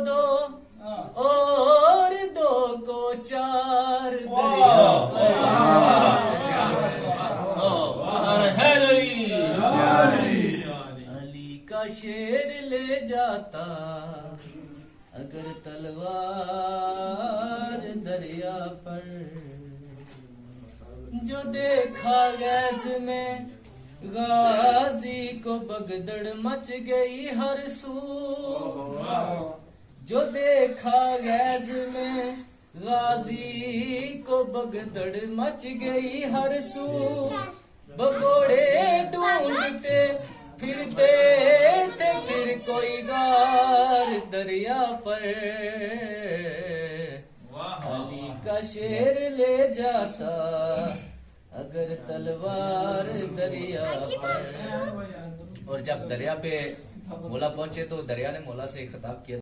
दो और दो को चार, दरिया पर अली का शेर ले जाता अगर तलवार दरिया पर। जो देखा गैस में गाजी को बगदड़ मच गई हर सू। जो देखा गैस में गाजी को बगदड़ मच गई हर सू। भगोड़े ढूंढते फिरते थे फिर कोई गार दरिया पर। अली का शेर ले जाता अगर तलवार दरिया पर। और जब दरिया पे मौला पहुंचे तो दरिया ने मौला से खिताब किया।